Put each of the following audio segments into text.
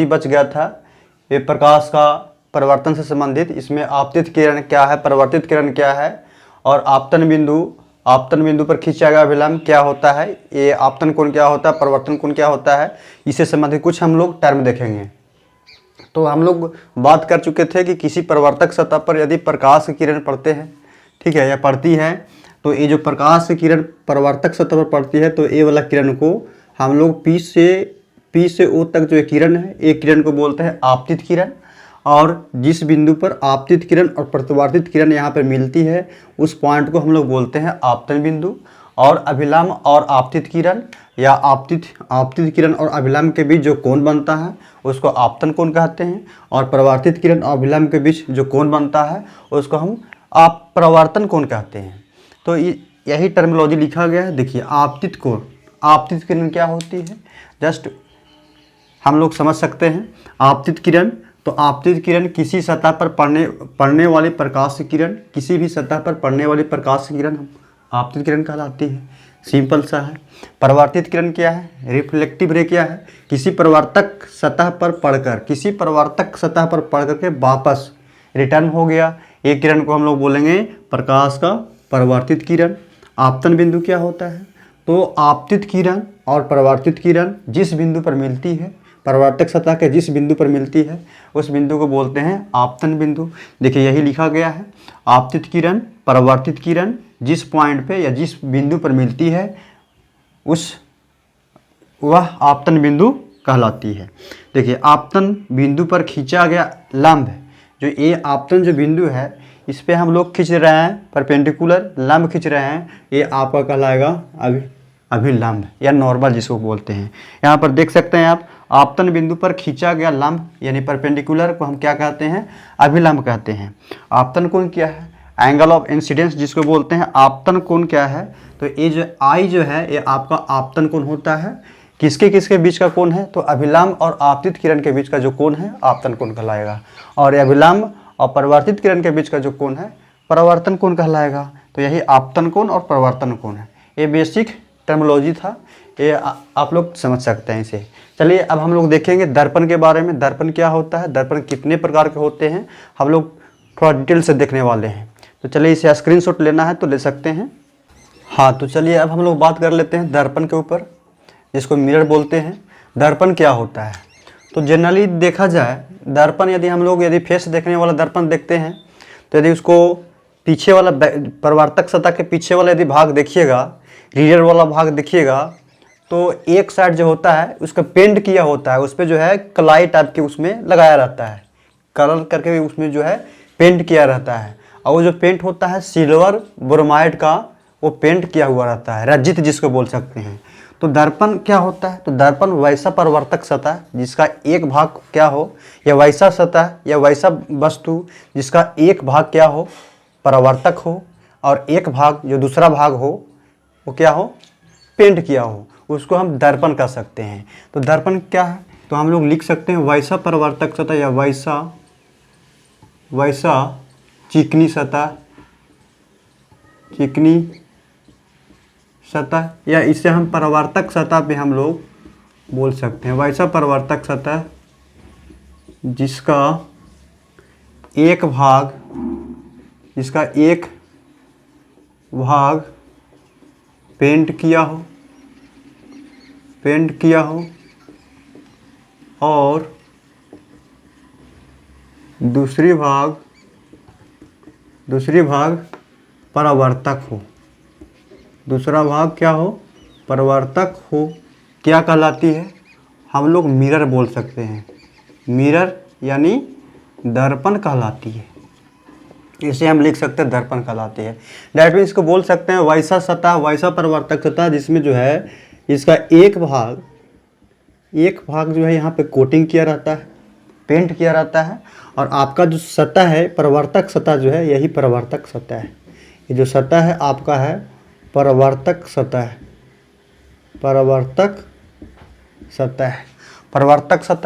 बच गया था ये प्रकाश का परिवर्तन से संबंधित। इसमें आपतित किरण क्या है, परिवर्तित किरण क्या है, और आपतन बिंदु पर खींचा गया अभिलंब क्या होता है, ये आपतन कोण क्या होता है, परिवर्तन कोण क्या होता है, इससे संबंधित कुछ हम लोग टर्म देखेंगे। तो हम लोग बात कर चुके थे कि किसी परिवर्तक सतह पर यदि प्रकाश की किरण पड़ते हैं, ठीक है, या पड़ती है, तो ये जो प्रकाश की किरण परिवर्तक सतह पर पड़ती है, तो ये वाला किरण को हम लोग पी से ओ तक जो किरण है, एक किरण को बोलते हैं आपतित किरण। और जिस बिंदु पर आपतित किरण और प्रतिवर्तित किरण यहाँ पर मिलती है, उस पॉइंट को हम लोग बोलते हैं आपतन बिंदु। और अभिलंब और आपतित किरण या आपतित किरण और अभिलंब के बीच जो कोण बनता है उसको आपतन कोण कहते हैं, और परिवर्तित किरण और अभिलंब के बीच जो कोण बनता है उसको हम परावर्तन कोण कहते हैं। तो यही टर्मिनोलॉजी लिखा गया है। देखिए आपतित कोण, आपतित किरण क्या होती है, जस्ट हम लोग समझ सकते हैं। आपतित किरण, तो आपतित किरण किसी सतह पर पड़ने वाली प्रकाश की किरण, किसी भी सतह पर पड़ने वाली प्रकाश की किरण आपतित किरण कहलाती है। सिंपल सा है। परिवर्तित किरण क्या है, रिफ्लेक्टिव रे क्या है, किसी परिवर्तक सतह पर पड़ करके वापस रिटर्न हो गया, एक किरण को हम लोग बोलेंगे प्रकाश का परिवर्तित किरण। आपतन बिंदु क्या होता है, तो आपतित किरण और परिवर्तित किरण जिस बिंदु पर मिलती है, परिवर्तक सतह के जिस बिंदु पर मिलती है, उस बिंदु को बोलते हैं आपतन बिंदु। देखिए यही लिखा गया है, आपतित किरण, परिवर्तित किरण जिस पॉइंट पे या जिस बिंदु पर मिलती है वह आपतन बिंदु कहलाती है। देखिए आपतन बिंदु पर खींचा गया लंब, जो ये आपतन जो बिंदु है इस पे हम लोग खींच रहे हैं, परपेंडिकुलर लंब खींच रहे हैं, ये आपका कहलाएगा अभिलंब या नॉर्मल जिसको बोलते हैं। यहाँ पर देख सकते हैं आप, आपतन बिंदु पर खींचा गया लंब यानी परपेंडिकुलर को हम क्या कहते हैं, अभिलंब कहते हैं। आपतन कोण क्या है, एंगल ऑफ इंसिडेंस जिसको बोलते हैं। आपतन कोण क्या है, तो ये जो आई जो है ये आपका आपतन कोण होता है। किसके किसके बीच का कोण है, तो अभिलंब और आपतित किरण के बीच का जो कोण है आपतन कोण कहलाएगा, और अभिलंब और परिवर्तित किरण के बीच का जो कोण है परावर्तन कोण कहलाएगा। तो यही आपतन कोण और परिवर्तन कोण है। ये बेसिक टर्मिनोलॉजी था, ये आप लोग समझ सकते हैं इसे। चलिए अब हम लोग देखेंगे दर्पण के बारे में। दर्पण क्या होता है, दर्पण कितने प्रकार के होते हैं, हम लोग थोड़ा डिटेल से देखने वाले हैं। तो चलिए इसे स्क्रीनशॉट लेना है तो ले सकते हैं। हाँ, तो चलिए अब हम लोग बात कर लेते हैं दर्पण के ऊपर, जिसको मिरर बोलते हैं। दर्पण क्या होता है, तो जनरली देखा जाए दर्पण यदि फेस देखने वाला दर्पण देखते हैं, तो यदि उसको पीछे वाला परिवर्तक सतह के पीछे वाला यदि भाग देखिएगा, रीडर वाला भाग देखिएगा, तो एक साइड जो होता है उसका पेंट किया होता है, उस पर जो है कलाई टाइप के उसमें लगाया रहता है, कलर करके उसमें जो है पेंट किया रहता है। और वो जो पेंट होता है सिल्वर ब्रोमाइड का, वो पेंट किया हुआ रहता है, रजित जिसको बोल सकते हैं। तो दर्पण क्या होता है, तो दर्पण वैसा परिवर्तक सतह जिसका एक भाग क्या हो, या वैसा सतह या वैसा वस्तु जिसका एक भाग क्या हो, परावर्तक हो, और एक भाग जो दूसरा भाग हो वो क्या हो, पेंट किया हो, उसको हम दर्पण कह सकते हैं। तो दर्पण क्या है, तो हम लोग लिख सकते हैं वैसा परिवर्तक सतह या वैसा चिकनी सतह, या इसे हम परावर्तक सतह पे हम लोग बोल सकते हैं। वैसा परिवर्तक सतह जिसका एक भाग पेंट किया हो और दूसरी भाग परावर्तक हो, दूसरा भाग क्या हो, परावर्तक हो, क्या कहलाती है, हम लोग मिरर बोल सकते हैं। मिरर यानी दर्पण कहलाती है, इसे हम लिख सकते हैं दर्पण कहलाती है। डेट मीन्स इसको बोल सकते हैं वैसा सतह, वैसा परावर्तक सतह जिसमें जो है इसका एक भाग जो है यहाँ पे कोटिंग किया रहता है, पेंट किया रहता है, और आपका जो सतह है परावर्तक सतह जो है यही परावर्तक सतह है। ये जो सतह है आपका है परावर्तक सतह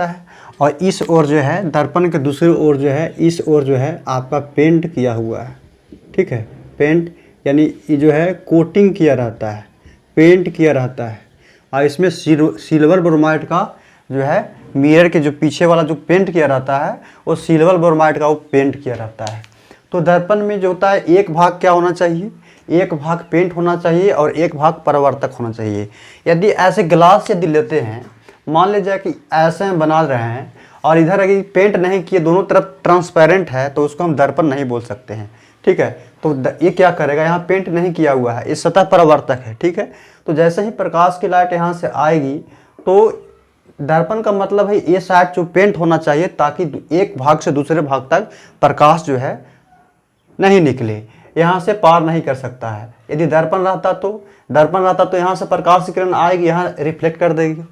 है। और इस ओर जो है दर्पण के दूसरी ओर जो है, इस ओर जो है आपका पेंट किया हुआ है, ठीक है। पेंट यानी ये जो है कोटिंग किया रहता है, पेंट किया रहता है, और इसमें सिल्वर ब्रोमाइड का जो है मिरर के जो पीछे वाला जो पेंट किया रहता है वो सिल्वर ब्रोमाइड का वो पेंट किया रहता है। तो दर्पण में जो होता है एक भाग क्या होना चाहिए, एक भाग पेंट होना चाहिए और एक भाग परावर्तक होना चाहिए। यदि ऐसे ग्लास यदि लेते हैं, मान लीजिए कि ऐसे हम बना रहे हैं और इधर अगर पेंट नहीं किए, दोनों तरफ ट्रांसपेरेंट है, तो उसको हम दर्पण नहीं बोल सकते हैं। ठीक है, तो ये क्या करेगा, यहाँ पेंट नहीं किया हुआ है, इस सतह परावर्तक है। ठीक है, तो जैसे ही प्रकाश की लाइट यहाँ से आएगी तो दर्पण का मतलब है ये साइड जो पेंट होना चाहिए, ताकि एक भाग से दूसरे भाग तक प्रकाश जो है नहीं निकले, यहाँ से पार नहीं कर सकता है। यदि दर्पण रहता तो यहाँ से प्रकाश की किरण आएगी, यहाँ रिफ्लेक्ट कर देगी,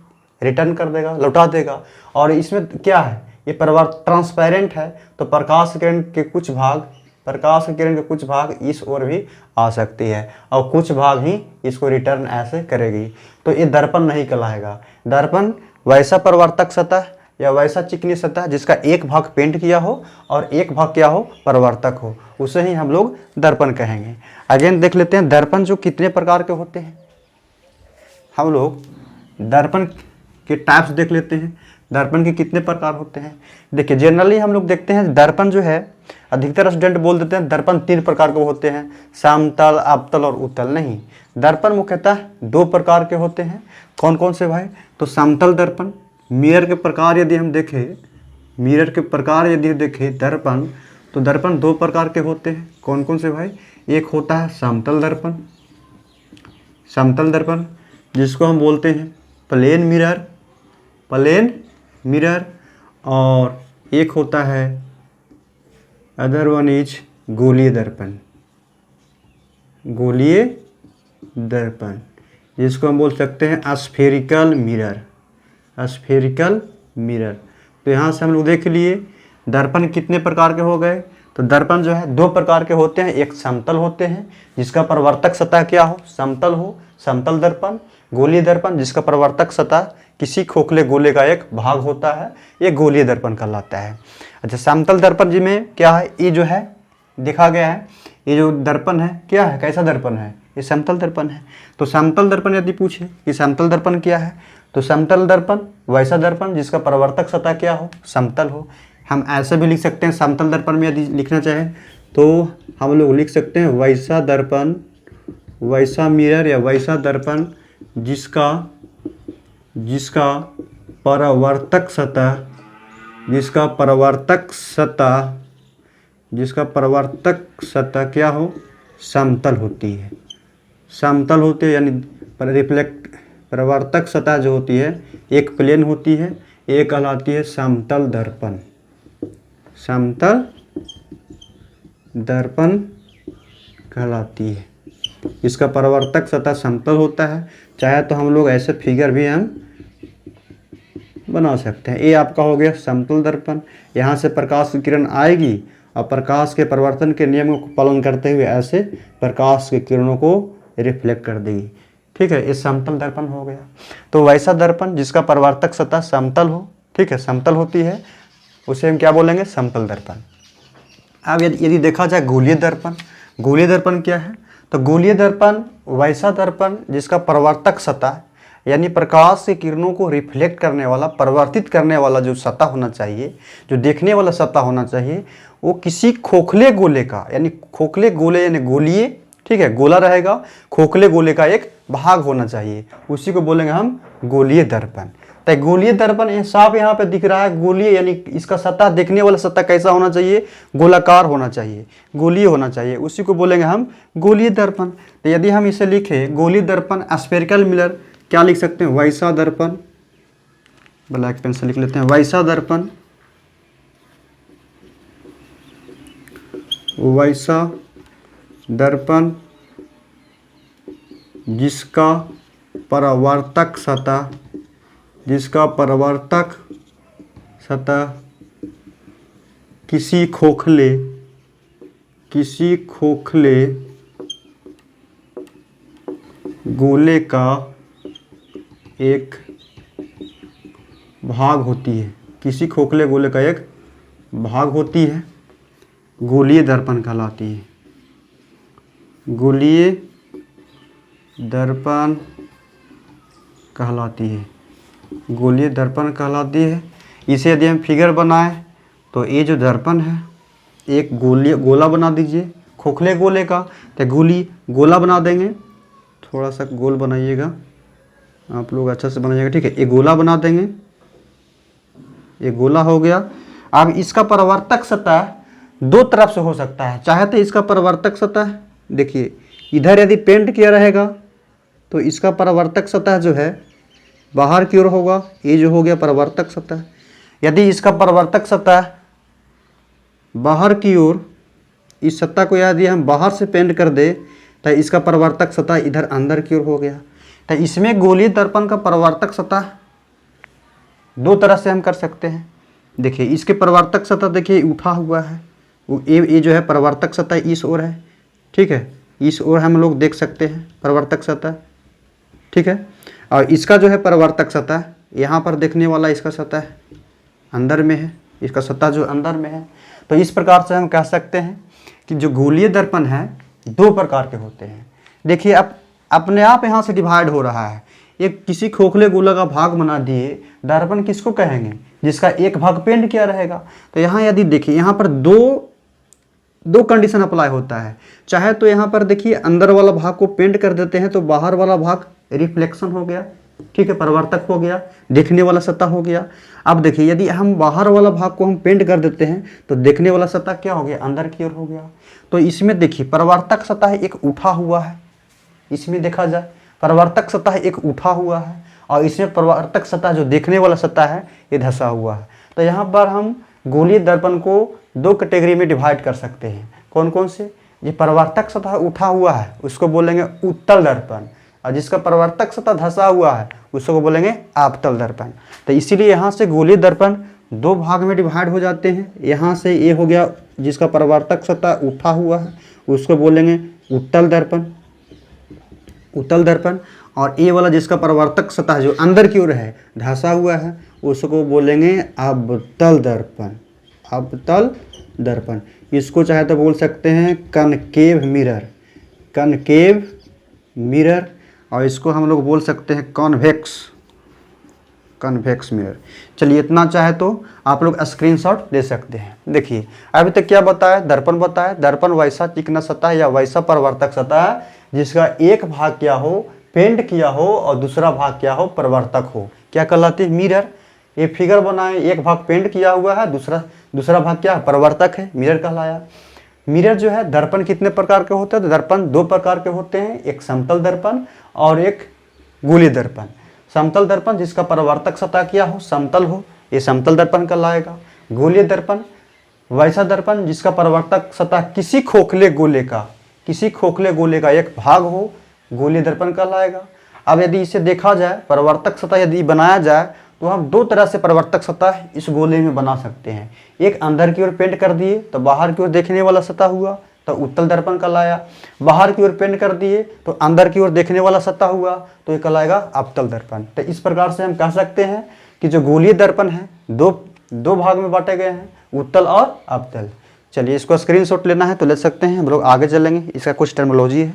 रिटर्न कर देगा, लौटा देगा। और इसमें क्या है, ये ट्रांसपेरेंट है, तो प्रकाश किरण के कुछ भाग इस ओर भी आ सकती है और कुछ भाग ही इसको रिटर्न ऐसे करेगी। तो ये दर्पण नहीं कहलाएगा। दर्पण वैसा परावर्तक सतह या वैसा चिकनी सतह जिसका एक भाग पेंट किया हो और एक भाग क्या हो, परावर्तक हो, उसे ही हम लोग दर्पण कहेंगे। अगेन देख लेते हैं दर्पण जो कितने प्रकार के होते हैं। हम लोग दर्पण के टाइप्स देख लेते हैं, दर्पण के कितने प्रकार होते हैं। देखिए जनरली हम लोग देखते हैं दर्पण जो है, अधिकतर स्टूडेंट बोल देते हैं दर्पण 3 प्रकार के होते हैं, समतल, अवतल और उत्तल। नहीं, दर्पण मुख्यतः 2 प्रकार के होते हैं। कौन कौन से भाई, तो समतल दर्पण, मिरर के प्रकार यदि हम देखें दर्पण, तो दर्पण 2 प्रकार के होते हैं। कौन कौन से भाई, एक होता है समतल दर्पण जिसको हम बोलते हैं प्लेन मिरर, और एक होता है अदर वन इज गोलीय दर्पण जिसको हम बोल सकते हैं स्फेरिकल मिरर। तो यहाँ से हम लोग देख लिए दर्पण कितने प्रकार के हो गए। तो दर्पण जो है 2 प्रकार के होते हैं, एक समतल होते हैं जिसका परावर्तक सतह क्या हो, समतल हो, समतल दर्पण। गोलीय दर्पण जिसका परावर्तक सतह किसी खोखले गोले का एक भाग होता है, ये गोलीय दर्पण कहलाता है। अच्छा, समतल दर्पण जी में क्या है, ये जो है देखा गया है, ये जो दर्पण है क्या है, कैसा दर्पण है, ये समतल दर्पण है। तो समतल दर्पण यदि पूछे कि समतल दर्पण क्या है, तो समतल दर्पण वैसा दर्पण जिसका परावर्तक सतह क्या हो, समतल हो। हम ऐसे भी लिख सकते हैं, समतल दर्पण में यदि लिखना चाहें तो हम लोग लिख सकते हैं वैसा दर्पण, वैसा मिरर या वैसा दर्पण जिसका परावर्तक सतह क्या हो, समतल होती है। यानी परावर्तक सतह जो होती है एक प्लेन होती है, एक कहलाती है समतल दर्पण कहलाती है। इसका परावर्तक सतह समतल होता है। चाहे तो हम लोग ऐसे फिगर भी हम बना सकते हैं। ये आपका हो गया समतल दर्पण। यहाँ से प्रकाश की किरण आएगी और प्रकाश के परिवर्तन के नियमों को पालन करते हुए ऐसे प्रकाश की किरणों को रिफ्लेक्ट कर देगी। ठीक है, ये समतल दर्पण हो गया। तो वैसा दर्पण जिसका परावर्तक सतह समतल हो, ठीक है, समतल होती है, उसे हम क्या बोलेंगे, समतल दर्पण। अब यदि देखा जाए गोलीय दर्पण क्या है, तो गोलीय दर्पण वैसा दर्पण जिसका परावर्तक सतह यानी प्रकाश की किरणों को रिफ्लेक्ट करने वाला, परिवर्तित करने वाला जो सतह होना चाहिए, जो देखने वाला सतह होना चाहिए, वो किसी खोखले गोले का, यानी खोखले गोले यानी गोलीय, ठीक है, गोला रहेगा, खोखले गोले का एक भाग होना चाहिए, उसी को बोलेंगे हम गोलीय दर्पण। तो गोलीय दर्पण ये साफ यहाँ पे दिख रहा है, गोलीय यानी इसका सतह, देखने वाला सतह कैसा होना चाहिए, गोलाकार होना चाहिए, गोलीय होना चाहिए, उसी को बोलेंगे हम गोलीय दर्पण। तो यदि हम इसे लिखें गोलीय दर्पण स्फेरिकल मिरर, क्या लिख सकते हैं, वैसा दर्पण, ब्लैक पेन से लिख लेते हैं, वैसा दर्पण जिसका परावर्तक सतह किसी खोखले गोले का एक भाग होती है, किसी खोखले गोले का एक भाग होती है, गोलीय दर्पण कहलाती है। गोलीय दर्पण कहलाती है। इसे यदि हम फिगर बनाएं तो ये जो दर्पण है एक गोला बना दीजिए खोखले गोले का, तो गोला बना देंगे। थोड़ा सा गोल बनाइएगा आप लोग, अच्छा से बनाइएगा, ठीक है। ये गोला बना देंगे, ये गोला हो गया। अब इसका परावर्तक सतह दो तरफ से हो सकता है, चाहे तो इसका परावर्तक सतह देखिए इधर यदि पेंट किया रहेगा तो इसका परावर्तक सतह जो है बाहर की ओर होगा, ये जो हो गया परावर्तक सतह। यदि इसका परावर्तक सतह बाहर की ओर, इस सतह को यदि हम बाहर से पेंट कर दे तो इसका परावर्तक सतह इधर अंदर की ओर हो गया। तो इसमें गोलीय दर्पण का परावर्तक सतह दो तरह से हम कर सकते हैं। देखिए इसके परावर्तक सतह देखिए उठा हुआ है, ये जो है परावर्तक सतह इस ओर है, ठीक है, इस ओर हम लोग देख सकते हैं परावर्तक सतह, ठीक है। और इसका जो है परावर्तक सतह यहाँ पर देखने वाला इसका सतह अंदर में है, इसका सतह जो अंदर में है। तो इस प्रकार से हम कह सकते हैं कि जो गोलीय दर्पण है दो प्रकार के होते हैं। देखिए अब अपने आप यहाँ से डिवाइड हो रहा है, एक किसी खोखले गोला का भाग बना दिए, दर्पण किसको कहेंगे? जिसका एक भाग पेंट किया रहेगा। तो यहाँ यदि देखिए यहाँ पर दो कंडीशन अप्लाई होता है, चाहे तो यहाँ पर देखिए अंदर वाला भाग को पेंट कर देते हैं तो बाहर वाला भाग रिफ्लेक्शन हो गया, ठीक है, परावर्तक हो गया, देखने वाला सतह हो गया। अब देखिए यदि हम बाहर वाला भाग को हम पेंट कर देते हैं तो देखने वाला सतह क्या हो गया? अंदर की ओर हो गया। तो इसमें देखिए परावर्तक सतह एक उठा हुआ है, इसमें देखा जाए परावर्तक सतह एक उठा हुआ है और इसमें परावर्तक सतह जो देखने वाला सतह है ये धंसा हुआ है। तो यहाँ पर हम गोलीय दर्पण को दो कैटेगरी में डिवाइड कर सकते हैं। कौन कौन से? ये परावर्तक सतह उठा हुआ है उसको बोलेंगे उत्तल दर्पण, और जिसका परावर्तक सतह धंसा हुआ है उसको बोलेंगे आपतल दर्पण। तो इसीलिए यहाँ से गोलीय दर्पण दो भाग में डिवाइड हो जाते हैं। यहाँ से ये हो गया जिसका परावर्तक सतह उठा हुआ है उसको बोलेंगे उत्तल दर्पण, उत्तल दर्पण, और ये वाला जिसका परावर्तक सतह जो अंदर की ओर है धंसा हुआ है उसको बोलेंगे अवतल दर्पण, अवतल दर्पण। इसको चाहे तो बोल सकते हैं कनकेव मिरर, कनकेव मिरर, और इसको हम लोग बोल सकते हैं कॉन्वेक्स, कन्वेक्स मिरर। चलिए इतना चाहे तो आप लोग स्क्रीनशॉट ले सकते हैं। देखिए अभी तक क्या बताया? दर्पण बताया। दर्पण वैसा चिकना सतह या वैसा परावर्तक सतह जिसका एक भाग क्या हो? पेंट किया हो और दूसरा भाग क्या हो? परावर्तक हो। क्या कहलाती है? मिरर। ये फिगर बनाए, एक भाग पेंट किया हुआ है, दूसरा भाग क्या है? परावर्तक है, मिरर कहलाया। मिरर जो है दर्पण कितने प्रकार के होते हैं? तो दर्पण दो प्रकार के होते हैं, एक समतल दर्पण और एक गोलीय दर्पण। समतल दर्पण जिसका परावर्तक सतह क्या हो? समतल हो, ये समतल दर्पण कहलाएगा। गोलीय दर्पण वैसा दर्पण जिसका परावर्तक सतह किसी खोखले गोले का एक भाग हो, गोलीय दर्पण कहलाएगा। अब यदि इसे देखा जाए, परावर्तक सतह यदि बनाया जाए तो हम दो तरह से परावर्तक सतह इस गोले में बना सकते हैं। एक अंदर की ओर पेंट कर दिए तो बाहर की ओर देखने वाला सतह हुआ तो उत्तल दर्पण कहलाया। बाहर की ओर पेंट कर दिए तो अंदर की ओर देखने वाला सतह हुआ तो ये कहलाएगा अवतल दर्पण। तो इस प्रकार से हम कह सकते हैं कि जो गोलीय दर्पण है दो भाग में बांटे गए हैं, उत्तल और अवतल। चलिए इसको स्क्रीनशॉट लेना है तो ले सकते हैं, हम लोग आगे चलेंगे। इसका कुछ टर्मिनोलॉजी है।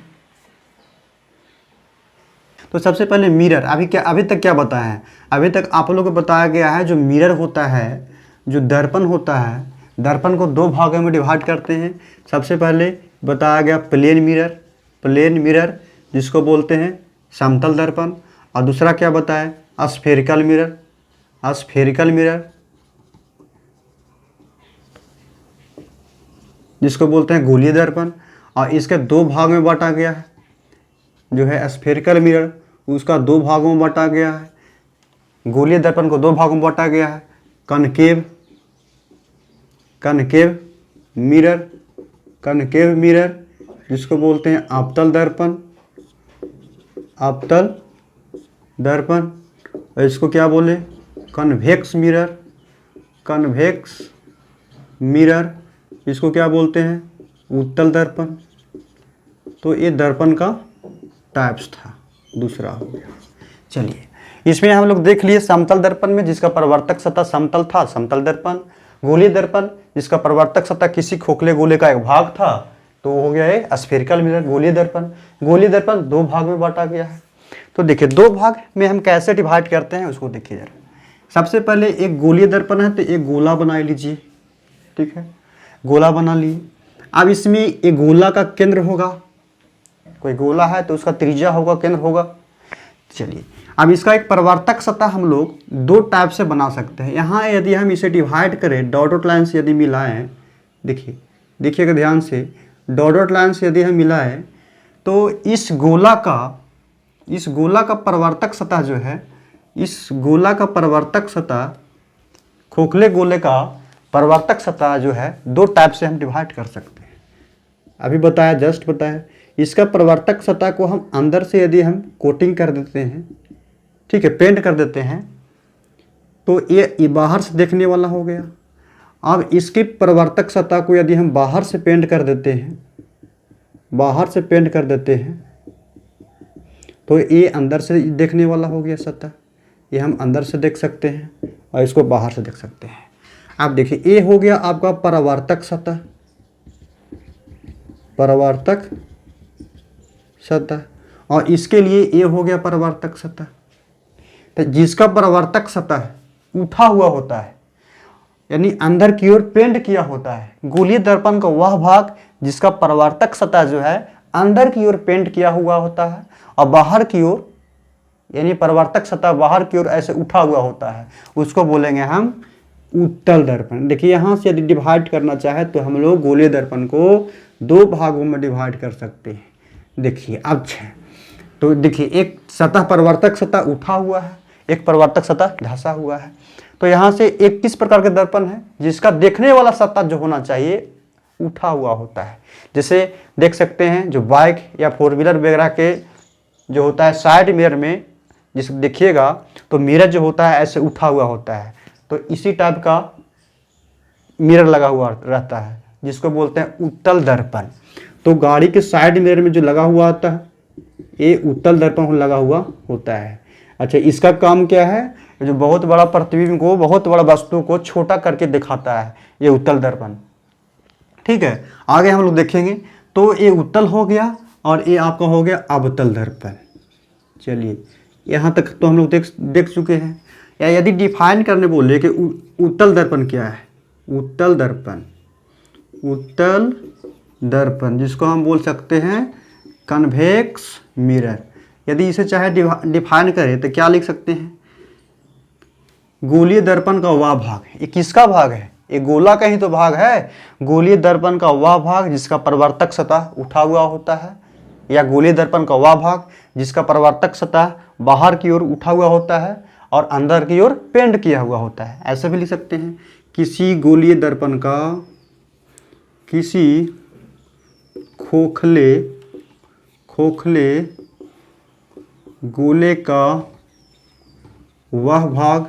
तो सबसे पहले मिरर, अभी तक क्या बताया है? अभी तक आप लोगों को बताया गया है जो मिरर होता है, जो दर्पण होता है, दर्पण को दो भागों में डिवाइड करते हैं। सबसे पहले बताया गया प्लेन मिरर जिसको बोलते हैं समतल दर्पण, और दूसरा क्या बताया? स्फेरिकल मिरर जिसको बोलते हैं गोलीय दर्पण। और इसके दो भाग में बांटा गया है, जो है स्फेरिकल मिरर उसका दो भागों में बांटा गया है। गोलीय दर्पण को दो भागों में बांटा गया है, कनकेव मिरर जिसको बोलते हैं अवतल दर्पण, और इसको क्या बोले? कन्वेक्स मिरर इसको क्या बोलते हैं? उत्तल दर्पण। तो ये दर्पण का टाइप्स था, दूसरा हो गया। चलिए इसमें हम लोग देख लिए समतल दर्पण में जिसका परावर्तक सतह समतल था, समतल दर्पण। गोलीय दर्पण जिसका परावर्तक सतह किसी खोखले गोले का एक भाग था तो हो गया है स्फेरिकल मिरर, गोलीय दर्पण दो भाग में बांटा गया है। तो देखिए दो भाग में हम कैसे डिवाइड करते हैं उसको देखिए जरा। सबसे पहले एक गोलीय दर्पण है तो एक गोला बना लीजिए, ठीक है, गोला बना लिए। अब इसमें एक गोला का केंद्र होगा, कोई गोला है तो उसका त्रिज्या होगा, केंद्र होगा। चलिए अब इसका एक परिवर्तक सतह हम लोग दो टाइप से बना सकते हैं। यहाँ यदि हम इसे डिवाइड करें डॉट डॉट लाइन से यदि मिलाएं, देखिएगा ध्यान से, डॉट डॉट लाइन से यदि हम मिलाएं तो इस गोला का परिवर्तक सतह जो है, इस गोला का परिवर्तक सतह, खोखले गोले का परिवर्तक सतह जो है दो टाइप से हम डिवाइड कर सकते हैं। अभी बताया, जस्ट बताया। इसका परिवर्तक सतह को हम अंदर से यदि हम कोटिंग कर देते हैं, ठीक है, पेंट कर देते हैं, तो ये बाहर से देखने वाला हो गया। अब इसकी परिवर्तक सतह को यदि हम बाहर से पेंट कर देते हैं, तो ये अंदर से देखने वाला हो गया सतह। ये हम अंदर से देख सकते हैं और इसको बाहर से देख सकते हैं। अब देखिए ये हो गया आपका परावर्तक सतह, और इसके लिए ये हो गया परावर्तक सतह। तो जिसका परावर्तक सतह उठा हुआ होता है, यानी अंदर की ओर पेंट किया होता है, गोलीय दर्पण का वह भाग जिसका परावर्तक सतह जो है अंदर की ओर पेंट किया हुआ होता है, और बाहर की ओर यानी परावर्तक सतह बाहर की ओर ऐसे उठा हुआ होता है, उसको बोलेंगे हम उत्तल दर्पण। देखिए यहाँ से यदि डिवाइड करना चाहे तो हम लोग गोलीय दर्पण को दो भागों में डिवाइड कर सकते हैं। देखिए अब तो देखिए एक सतह परावर्तक सतह उठा हुआ है, एक परावर्तक सतह धंसा हुआ है। तो यहाँ से एक किस प्रकार के दर्पण है जिसका देखने वाला सतह जो होना चाहिए उठा हुआ होता है। जैसे देख सकते हैं जो बाइक या फोर व्हीलर वगैरह के जो होता है साइड मिरर में, जिस देखिएगा तो मिरर जो होता है ऐसे उठा हुआ होता है, तो इसी टाइप का मिरर लगा हुआ रहता है जिसको बोलते हैं उत्तल दर्पण। तो गाड़ी के साइड मिरर में जो लगा हुआ होता है ये उत्तल दर्पण लगा हुआ होता है। अच्छा, इसका काम क्या है? जो बहुत बड़ा प्रतिबिंब को, बहुत बड़ा वस्तु को छोटा करके दिखाता है, ये उत्तल दर्पण। ठीक है, आगे हम लोग देखेंगे। तो ये उत्तल हो गया और ये आपका हो गया अवतल दर्पण। चलिए यहाँ तक तो हम लोग देख चुके हैं। या यदि डिफाइन करने बोले कि उत्तल दर्पण क्या है, उत्तल दर्पण जिसको हम बोल सकते हैं कन्वेक्स मिरर। यदि इसे चाहे डिफाइन करें तो क्या लिख सकते हैं? गोलीय दर्पण का वह भाग, ये किसका भाग है? ये गोला का ही तो भाग है। गोलीय दर्पण का वह भाग जिसका परावर्तक सतह उठा हुआ होता है, या गोलीय दर्पण का वह भाग जिसका परावर्तक सतह बाहर की ओर उठा हुआ होता है और अंदर की ओर पेंट किया हुआ होता है। ऐसे भी लिख सकते हैं, किसी गोलीय दर्पण का, किसी खोखले गोले का वह भाग,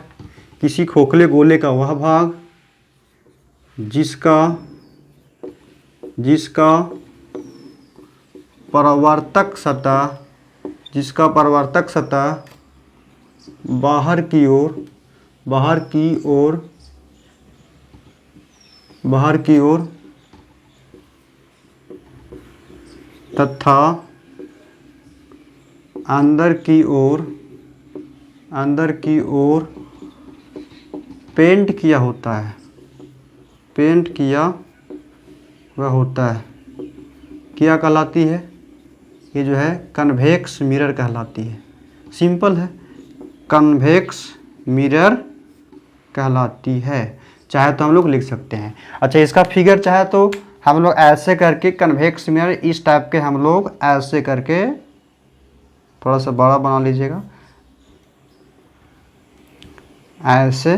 किसी खोखले गोले का वह भाग जिसका परावर्तक सतह बाहर की ओर तथा अंदर की ओर पेंट किया हुआ होता है, क्या कहलाती है? ये जो है कन्वेक्स मिरर कहलाती है। सिंपल है, कन्वेक्स मिरर कहलाती है। चाहे तो हम लोग लिख सकते हैं। अच्छा, इसका फिगर चाहे तो हम लोग ऐसे करके कन्वेक्स मिरर इस टाइप के हम लोग ऐसे करके थोड़ा सा बड़ा बना लीजिएगा, ऐसे।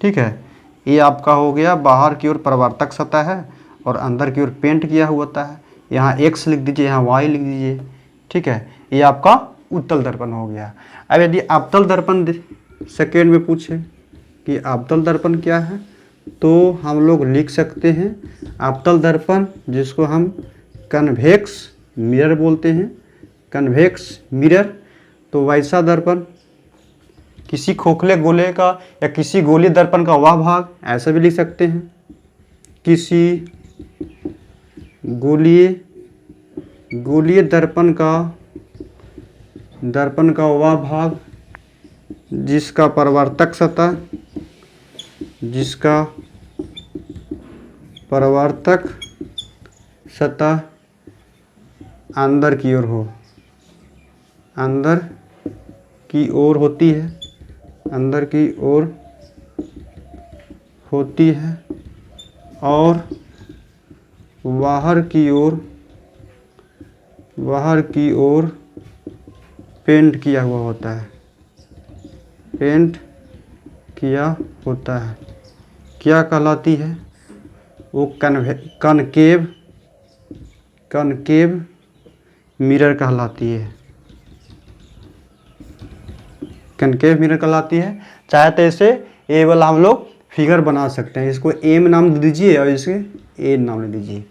ठीक है, ये आपका हो गया बाहर की ओर परावर्तक सतह है और अंदर की ओर पेंट किया हुआ होता है। यहाँ x लिख दीजिए, यहाँ y लिख दीजिए। ठीक है, ये आपका उत्तल दर्पण हो गया। अब यदि अवतल दर्पण सेकेंड में पूछे कि अवतल दर्पण क्या है, तो हम लोग लिख सकते हैं अवतल दर्पण जिसको हम कन्वेक्स मिरर बोलते हैं, कन्वेक्स मिरर। तो वैसा दर्पण किसी खोखले गोले का या किसी गोलीय दर्पण का वह भाग, ऐसा भी लिख सकते हैं, किसी गोलीय दर्पण का वह भाग जिसका परावर्तक सतह, जिसका परावर्तक सतह अंदर की ओर हो, अंदर की ओर होती है, अंदर की ओर होती है और बाहर की ओर पेंट किया हुआ होता है, पेंट किया होता है। क्या कहलाती है? वो कनकेव मिरर कहलाती है, कनकेव मिरर कहलाती है। चाहे तो इसे ए वाला हम लोग फिगर बना सकते हैं, इसको एम नाम दे दीजिए और इसे ए नाम दे दीजिए।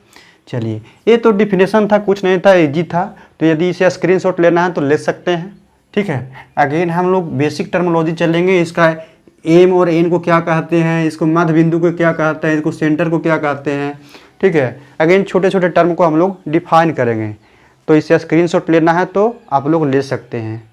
चलिए, ये तो डिफिनेशन था, कुछ नहीं था, इजी था। तो यदि इसे स्क्रीनशॉट लेना है तो ले सकते हैं, ठीक है। अगेन हम लोग बेसिक टर्मिनोलॉजी चलेंगे, इसका एम और एन को क्या कहते हैं, इसको मध्य बिंदु को क्या कहते हैं, इसको सेंटर को क्या कहते हैं, ठीक है। अगेन छोटे छोटे टर्म को हम लोग डिफाइन करेंगे। तो इसे स्क्रीनशॉट लेना है तो आप लोग ले सकते हैं।